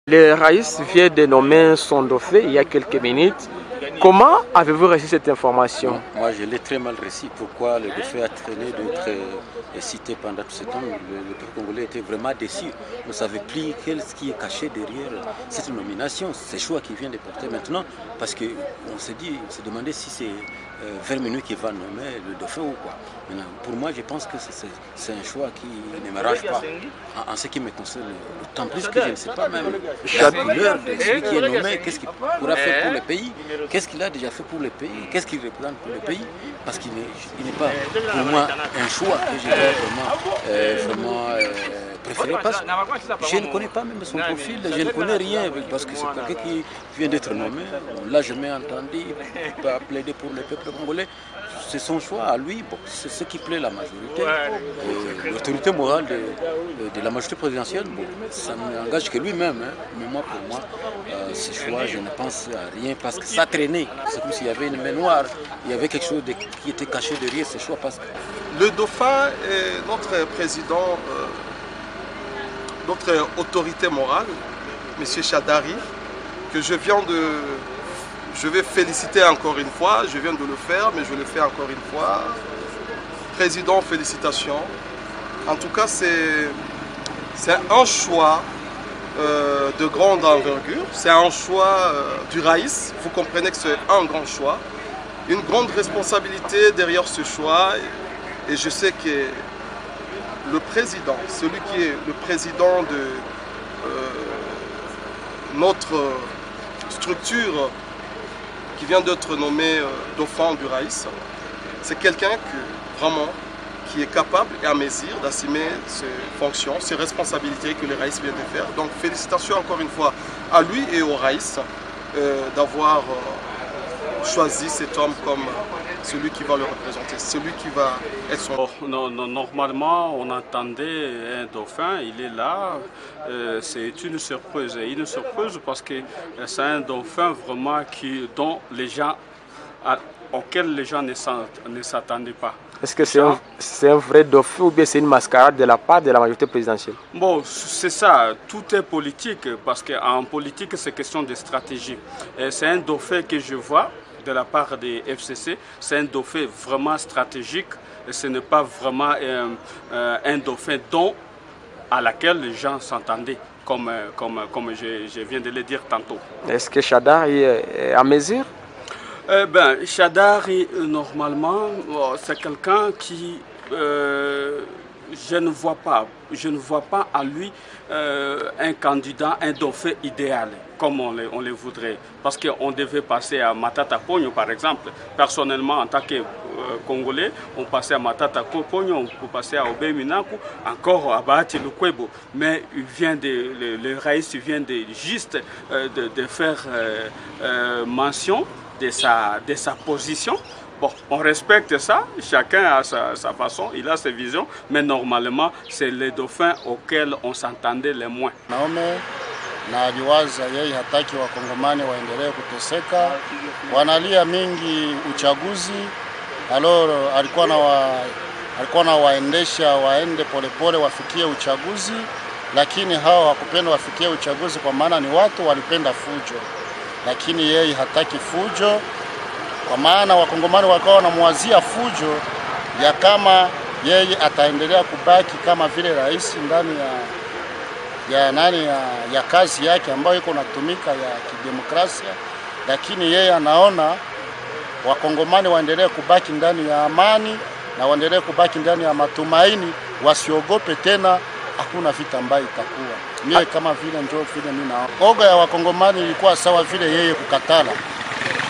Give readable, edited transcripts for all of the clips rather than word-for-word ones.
Le Raïs vient de nommer son dauphin il y a quelques minutes. Comment avez-vous reçu cette information? Moi, je l'ai très mal reçu. Pourquoi le dauphin a traîné d'être cité pendant tout ce temps? Le peuple congolais était vraiment déçu. On ne savait plus ce qui est caché derrière cette nomination, ces choix qu'il vient de porter maintenant. Parce qu'on s'est demandé si c'est Vermenu qui va nommer le dauphin ou quoi. Maintenant, pour moi, je pense que c'est un choix qui ne m'arrange pas en ce qui me concerne. D'autant plus que je ne sais pas même la couleur de celui qui est nommé, qu'est-ce qu'il pourra faire pour le pays, qu'est-ce qu'il a déjà fait pour le pays, qu'est-ce qu'il représente pour le pays, parce qu'il n'est pas pour moi un choix que je vais vraiment préférer, parce que je ne connais pas même son profil, je ne connais rien, parce que c'est quelqu'un qui vient d'être nommé. Là, je m'ai entendu plaider pour le peuple congolais. C'est son choix à lui, bon, c'est ce qui plaît la majorité. L'autorité morale de la majorité présidentielle, bon, ça n'engage que lui-même. Hein. Mais moi, pour moi, ce choix, je ne pense à rien parce que ça traînait. C'est comme s'il y avait une main noire, il y avait quelque chose qui était caché derrière ce choix. Parce que... Le dauphin est notre président, notre autorité morale, M. Chadari, que je vais féliciter encore une fois, je viens de le faire, mais je le fais encore une fois. Président, félicitations. En tout cas, c'est un choix de grande envergure, c'est un choix du Raïs. Vous comprenez que c'est un grand choix, une grande responsabilité derrière ce choix. Et je sais que le président, celui qui est le président de notre structure qui vient d'être nommé dauphin du Raïs, c'est quelqu'un qui est capable et à mesure d'assumer ses fonctions, ses responsabilités que le Raïs vient de faire. Donc félicitations encore une fois à lui et au Raïs d'avoir choisi cet homme comme celui qui va le représenter, celui qui va être son... Normalement, on attendait un dauphin, il est là. C'est une surprise parce que c'est un dauphin vraiment auquel les gens ne s'attendaient pas. Est-ce que c'est un vrai dauphin ou bien c'est une mascarade de la part de la majorité présidentielle? Bon, c'est ça, tout est politique parce qu'en politique, c'est question de stratégie. C'est un dauphin que je vois de la part des FCC, c'est un dauphin vraiment stratégique et ce n'est pas vraiment un dauphin à laquelle les gens s'entendaient, comme je viens de le dire tantôt. Est-ce que Chadari est à mesure? Chadari, normalement, c'est quelqu'un qui... je ne vois pas à lui un candidat, un dauphin idéal, comme on le voudrait. Parce qu'on devait passer à Matata Ponyo, par exemple. Personnellement, en tant que Congolais, on passait à Matata Ponyo, on peut passer à Obey Minaku, encore à Bahati Lukwebo. Mais le Raïs vient juste de faire mention de sa position. Bon, on respecte ça, chacun a sa façon, il a ses visions, mais normalement, c'est les dauphins auxquels on s'entendait le moins. Na aliwaza yeye hataki wakongomani waendelee kuteseka, wanalia mingi uchaguzi. Alikuwa na waendesha waende polepole wafikie uchaguzi, lakini hao hawakupenda wafikie uchaguzi kwa maana ni watu walipenda fujo, lakini yeye hataki fujo. Kwa maana wakongomani wakawa wanamwazia fujo ya kama yeye ataendelea kubaki kama vile rais ndani ya kazi yake ambayo iko natumika ya kidemokrasia, lakini yeye anaona wakongomani waendelee kubaki ndani ya amani na waendelee kubaki ndani ya matumaini, wasiogope tena, hakuna vita ambayo itakuwa. Mimi kama vile ndio vile mimi naona. Oga ya wakongomani ilikuwa sawa vile yeye kukatala.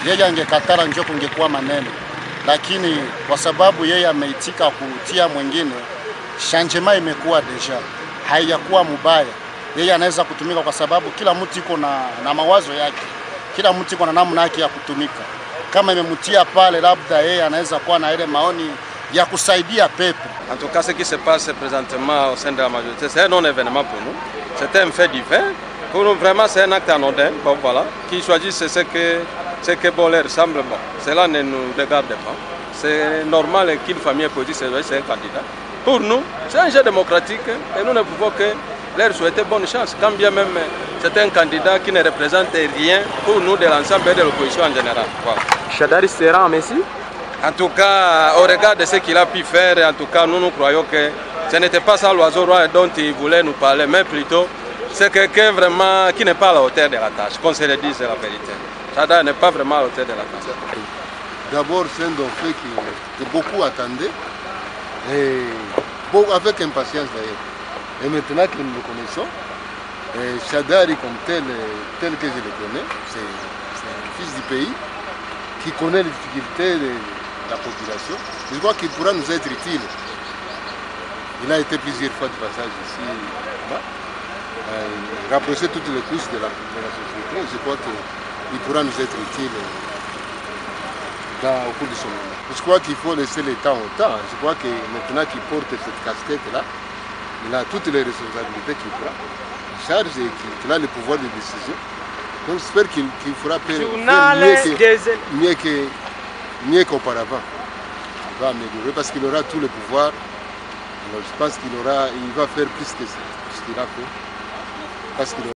Yeye angekatala ndio kungekuwa maneno, lakini kwa sababu yeye ameitika kutia mwingine, changement imekuwa deja, haiyakuwa mubaya. Yeye anaweza kutumika kwa sababu kila mtu iko na mawazo yake, kila mtu iko na namna yake ya kutumika. Kama imemtia pale, labda yeye anaweza kuwa na ile maoni ya kusaidia peuple. En tout cas, ce qui se passe présentement au sein de la majorité, c'est un non-événement pour nous. C'est un fait divers. Pour nous, vraiment, c'est un acte anodin. Bon, voilà, qui choisissent ce que bon leur semble. Bon, cela ne nous regarde pas. C'est normal qu'une famille politique c'est un candidat. Pour nous, c'est un jeu démocratique et nous ne pouvons que leur souhaiter bonne chance. Quand bien même c'est un candidat qui ne représente rien pour nous de l'ensemble de l'opposition en général. Voilà. Chadari sera en Messi? En tout cas, au regard de ce qu'il a pu faire, en tout cas, nous croyons que ce n'était pas ça l'oiseau roi dont il voulait nous parler, mais plutôt c'est quelqu'un vraiment qui n'est pas à la hauteur de la tâche, qu'on se le dise la vérité. Chadari n'est pas vraiment à la hauteur de la tâche. D'abord, c'est un dauphin que beaucoup attendaient, et avec impatience d'ailleurs. Et maintenant que nous le connaissons, Chadari comme tel que je le connais, c'est un fils du pays qui connaît les difficultés de la population. Je crois qu'il pourra nous être utile. Il a été plusieurs fois de passage ici, rapprocher toutes les couches de la société. Je crois qu'il pourra nous être utile au cours de son mandat. Je crois qu'il faut laisser le temps au temps. Je crois que maintenant qu'il porte cette casquette-là, il a toutes les responsabilités qu'il prend en charge et qu'il a le pouvoir de décision. Donc j'espère qu'il fera mieux qu'auparavant. Il va améliorer parce qu'il aura tout le pouvoir. Alors je pense qu'il va faire plus que ce qu'il a fait. Parce qu'il